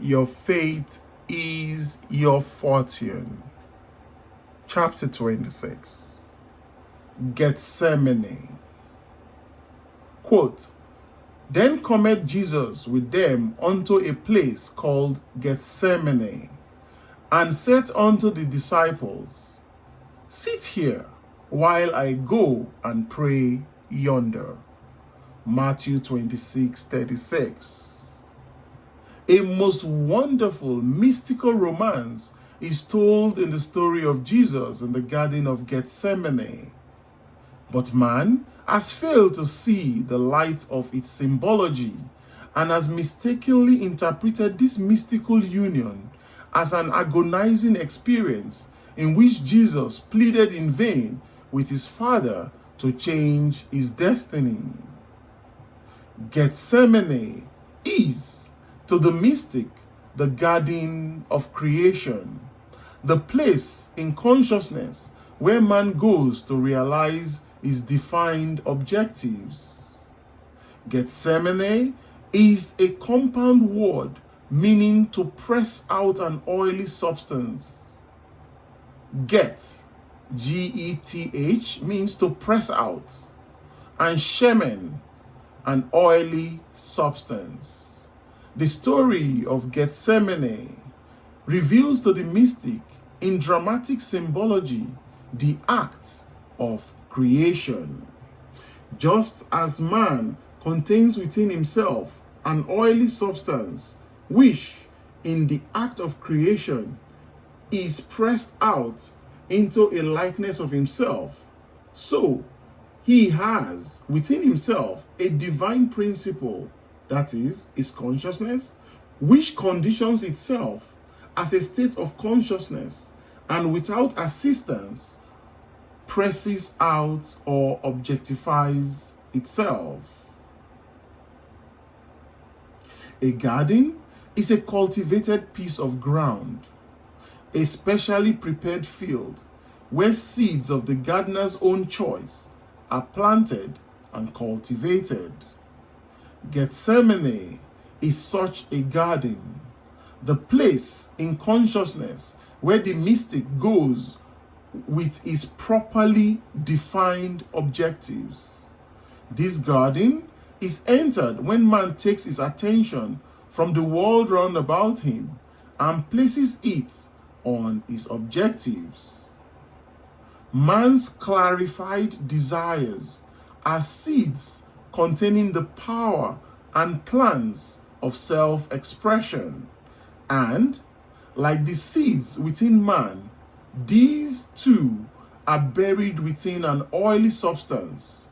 Your faith is your fortune. Chapter 26. Gethsemane. Quote, Then cometh Jesus with them unto a place called Gethsemane, and said unto the disciples, Sit here, while I go and pray yonder. Matthew 26:36. A most wonderful mystical romance is told in the story of Jesus in the Garden of Gethsemane. But man has failed to see the light of its symbology and has mistakenly interpreted this mystical union as an agonizing experience in which Jesus pleaded in vain with his Father to change his destiny. Gethsemane is, to the mystic, the garden of creation, the place in consciousness where man goes to realize his defined objectives. Gethsemane is a compound word meaning to press out an oily substance. Get, G-E-T-H, means to press out, and shemen, an oily substance. The story of Gethsemane reveals to the mystic, in dramatic symbology, the act of creation. Just as man contains within himself an oily substance, which, in the act of creation, is pressed out into a likeness of himself, so he has within himself a divine principle, that is, his consciousness, which conditions itself as a state of consciousness and without assistance presses out or objectifies itself. A garden is a cultivated piece of ground, a specially prepared field where seeds of the gardener's own choice are planted and cultivated. Gethsemane is such a garden, the place in consciousness where the mystic goes with his properly defined objectives. This garden is entered when man takes his attention from the world round about him and places it on his objectives. Man's clarified desires are seeds containing the power and plans of self-expression, and, like the seeds within man, these too are buried within an oily substance,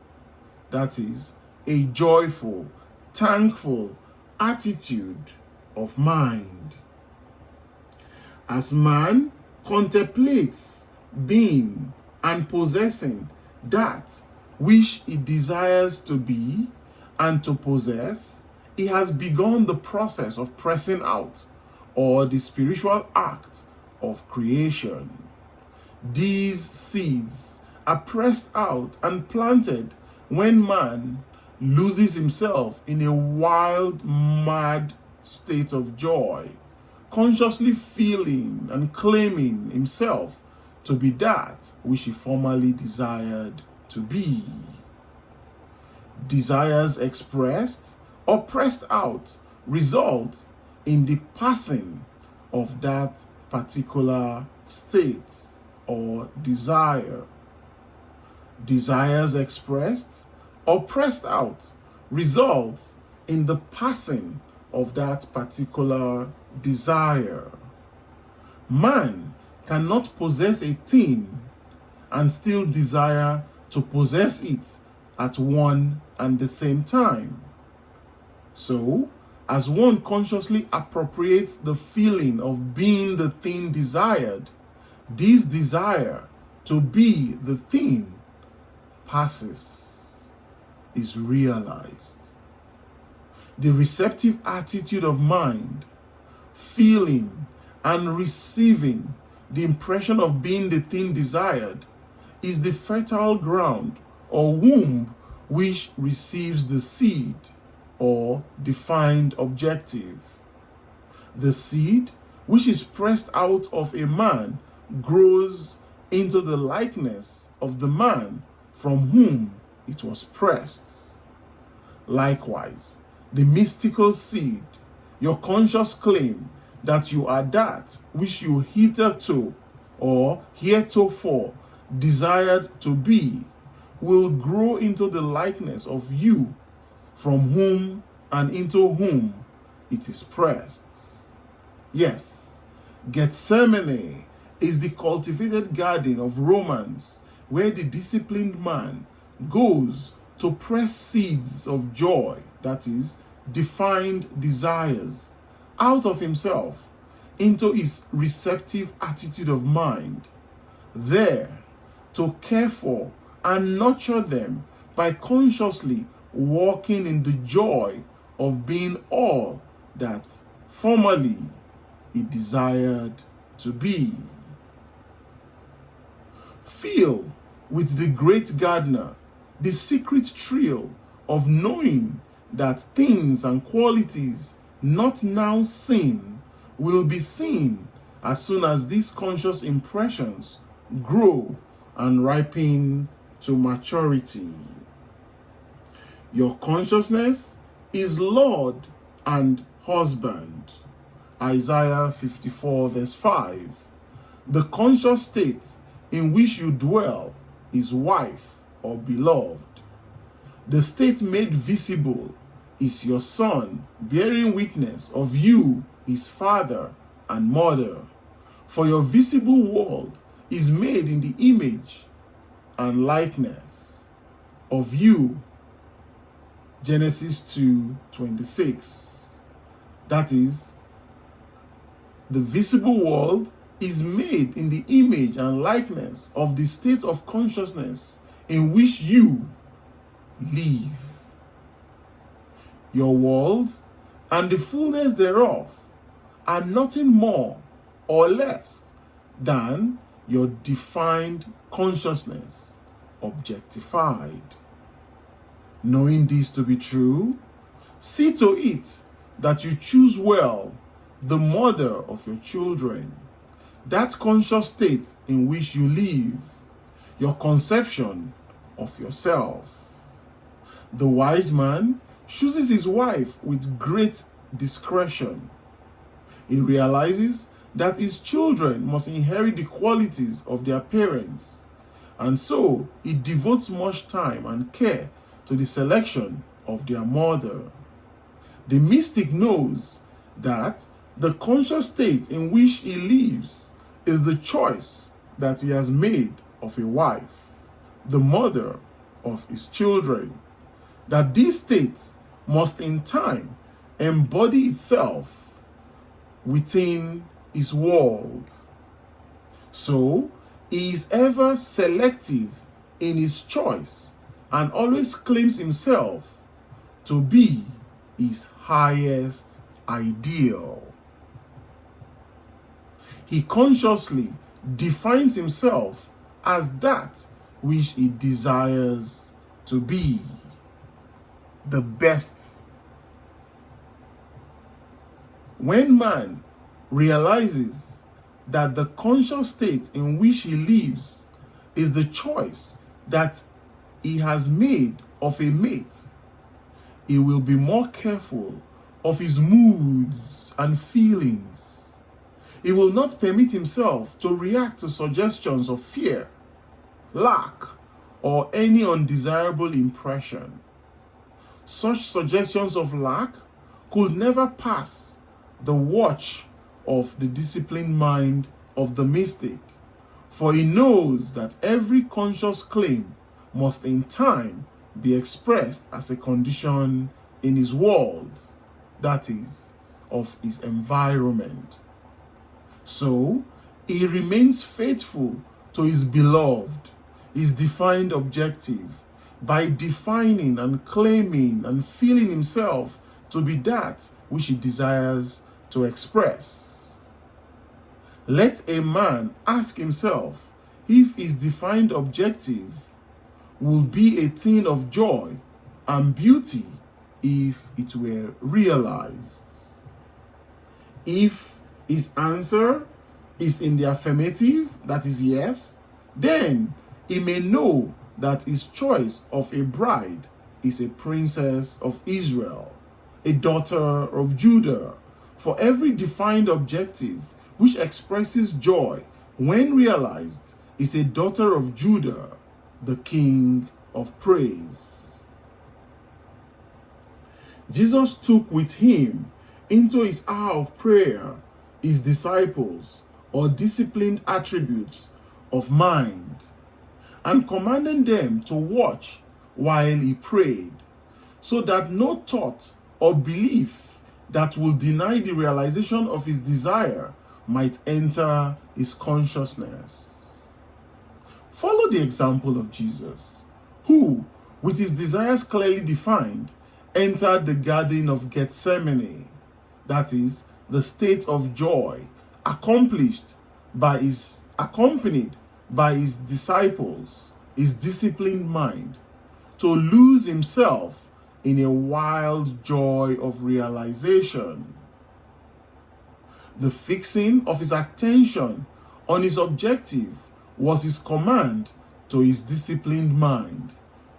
that is, a joyful, thankful attitude of mind. As man contemplates being and possessing that which he desires to be and to possess, he has begun the process of pressing out, or the spiritual act of creation. These seeds are pressed out and planted when man loses himself in a wild, mad state of joy, consciously feeling and claiming himself to be that which he formerly desired to be. Desires expressed or pressed out result in the passing of that particular state or desire. Desires expressed or pressed out result in the passing of that particular desire. Man cannot possess a thing and still desire to possess it at one and the same time. So, as one consciously appropriates the feeling of being the thing desired, this desire to be the thing passes, is realized. The receptive attitude of mind, feeling and receiving the impression of being the thing desired, is the fertile ground or womb which receives the seed or defined objective. The seed which is pressed out of a man grows into the likeness of the man from whom it was pressed. Likewise, the mystical seed, your conscious claim that you are that which you hitherto or heretofore desired to be, will grow into the likeness of you from whom and into whom it is pressed. Yes, Gethsemane is the cultivated garden of romance where the disciplined man goes to press seeds of joy, that is, defined desires, out of himself into his receptive attitude of mind, there to care for and nurture them by consciously walking in the joy of being all that formerly he desired to be. Feel with the great gardener the secret thrill of knowing that things and qualities not now seen will be seen as soon as these conscious impressions grow and ripen to maturity. Your consciousness is Lord and husband. Isaiah 54 verse 5. The conscious state in which you dwell is wife or beloved. The state made visible is your son, bearing witness of you, his father and mother. For your visible world is made in the image and likeness of you. Genesis 2:26. That is, the visible world is made in the image and likeness of the state of consciousness in which you live. Your world and the fullness thereof are nothing more or less than your defined consciousness, objectified. Knowing this to be true, see to it that you choose well the mother of your children, that conscious state in which you live, your conception of yourself. The wise man chooses his wife with great discretion. He realizes that his children must inherit the qualities of their parents, and so he devotes much time and care to the selection of their mother. The mystic knows that the conscious state in which he lives is the choice that he has made of a wife, the mother of his children, that this state must in time embody itself within his world. So he is ever selective in his choice and always claims himself to be his highest ideal. He consciously defines himself as that which he desires to be, the best. When man realizes that the conscious state in which he lives is the choice that he has made of a mate, he will be more careful of his moods and feelings. He will not permit himself to react to suggestions of fear, lack, or any undesirable impression. Such suggestions of lack could never pass the watch of the disciplined mind of the mystic, for he knows that every conscious claim must in time be expressed as a condition in his world, that is, of his environment. So, he remains faithful to his beloved, his defined objective, by defining and claiming and feeling himself to be that which he desires to express. Let a man ask himself if his defined objective will be a thing of joy and beauty if it were realized. If his answer is in the affirmative, that is yes, then he may know that his choice of a bride is a princess of Israel, a daughter of Judah. For every defined objective which expresses joy when realized is a daughter of Judah, the King of praise. Jesus took with him into his hour of prayer his disciples, or disciplined attributes of mind, and commanded them to watch while he prayed, so that no thought or belief that will deny the realization of his desire might enter his consciousness. Follow the example of Jesus, who, with his desires clearly defined, entered the Garden of Gethsemane, that is, the state of joy, accompanied by his disciples, his disciplined mind, to lose himself in a wild joy of realization. The fixing of his attention on his objective was his command to his disciplined mind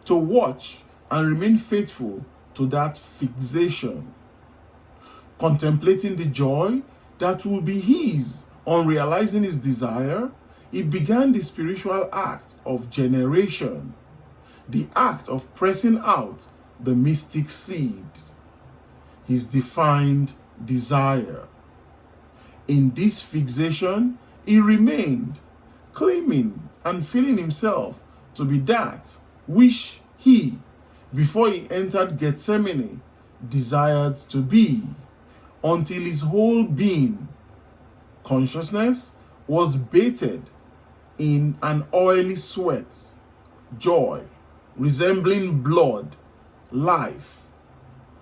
to watch and remain faithful to that fixation. Contemplating the joy that will be his on realizing his desire, he began the spiritual act of generation, the act of pressing out the mystic seed, his defined desire. In this fixation, he remained, claiming and feeling himself to be that which he, before he entered Gethsemane, desired to be, until his whole being, consciousness, was bathed in an oily sweat, joy, resembling blood, life.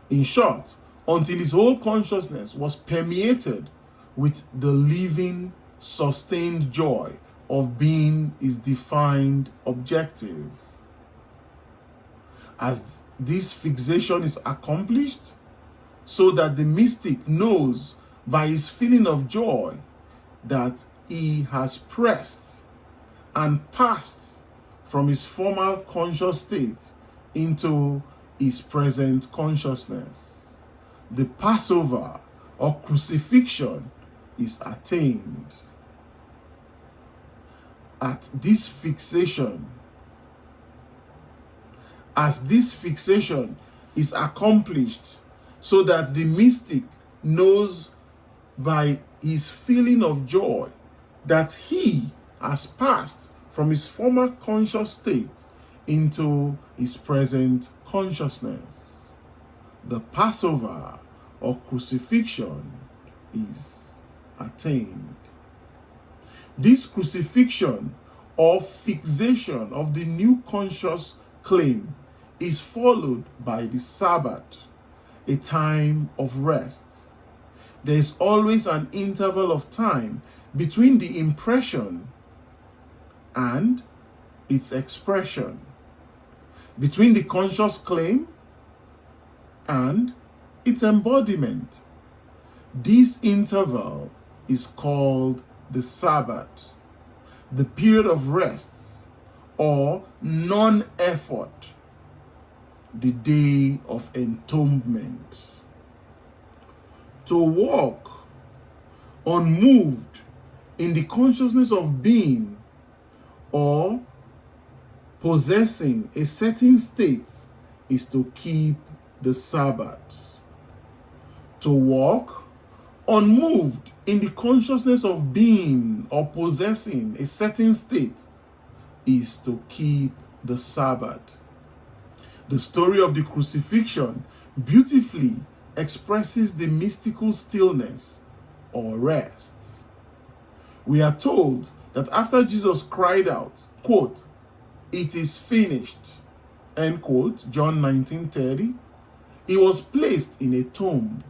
In short, until his whole consciousness was permeated with the living, sustained joy of being his defined objective. As this fixation is accomplished, so that the mystic knows by his feeling of joy that he has pressed and passed from his former conscious state into his present consciousness. The Passover or crucifixion is attained. As this fixation is accomplished, so that the mystic knows by his feeling of joy that he has passed from his former conscious state into his present consciousness. The Passover or crucifixion is attained. This crucifixion or fixation of the new conscious claim is followed by the Sabbath, a time of rest. There is always an interval of time between the impression and its expression, between the conscious claim and its embodiment. This interval is called the Sabbath, the period of rest or non-effort, the day of entombment. To walk unmoved in the consciousness of being or possessing a certain state is to keep the Sabbath. To walk unmoved in the consciousness of being or possessing a certain state is to keep the Sabbath. The story of the crucifixion beautifully expresses the mystical stillness or rest. We are told that after Jesus cried out, quote, "It is finished," end quote, John 19:30, he was placed in a tomb.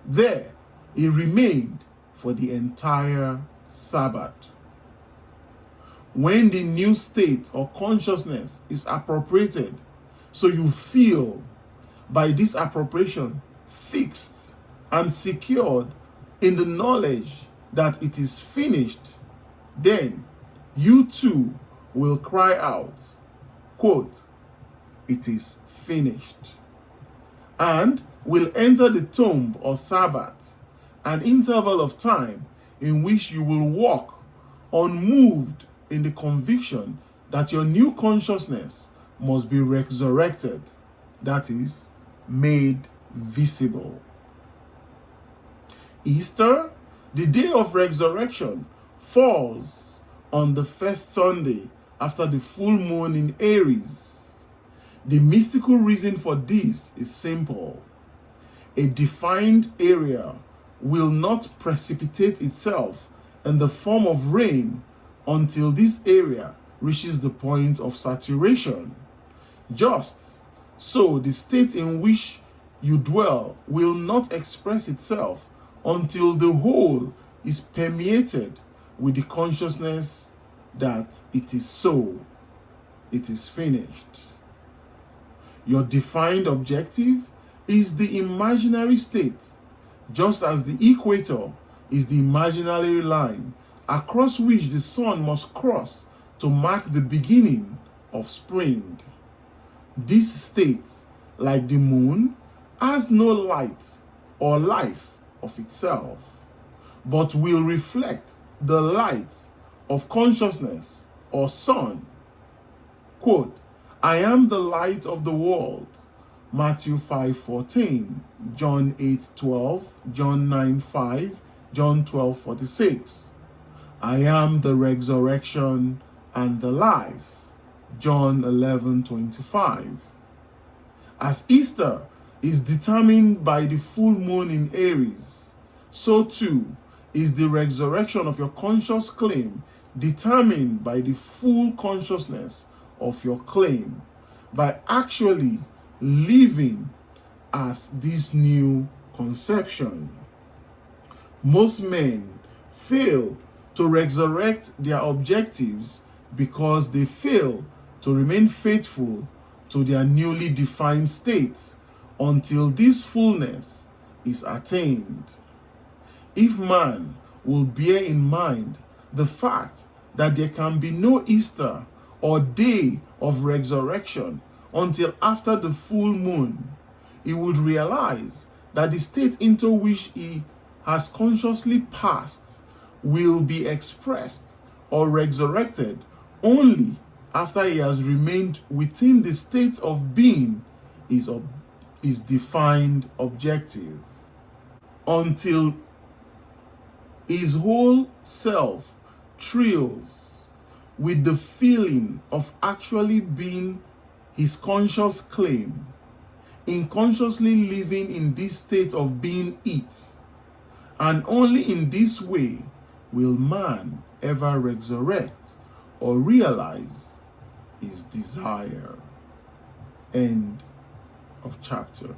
There, he remained for the entire Sabbath. When the new state or consciousness is appropriated, so you feel by this appropriation fixed and secured in the knowledge that it is finished, then you too will cry out, quote, "It is finished," and will enter the tomb or Sabbath, an interval of time in which you will walk unmoved in the conviction that your new consciousness must be resurrected, that is, made visible. Easter, the day of resurrection, falls on the first Sunday after the full moon in Aries. The mystical reason for this is simple. A defined area will not precipitate itself in the form of rain until this area reaches the point of saturation. Just so, the state in which you dwell will not express itself until the whole is permeated with the consciousness that it is so, it is finished. Your defined objective is the imaginary state, just as the equator is the imaginary line across which the sun must cross to mark the beginning of spring. This state, like the moon, has no light or life of itself, but will reflect the light of consciousness or sun. Quote, "I am the light of the world," Matthew 5:14, John 8:12, John 9:5, John 12:46. "I am the resurrection and the life," John 11:25. As Easter is determined by the full moon in Aries, so too is the resurrection of your conscious claim determined by the full consciousness of your claim, by actually living as this new conception. Most men fail to resurrect their objectives because they fail to remain faithful to their newly defined state until this fullness is attained. If man will bear in mind the fact that there can be no Easter or day of resurrection until after the full moon, he would realize that the state into which he has consciously passed will be expressed or resurrected only after he has remained within the state of being his defined objective, until his whole self thrills with the feeling of actually being his conscious claim, in consciously living in this state of being it. And only in this way will man ever resurrect or realize his desire. End of chapter.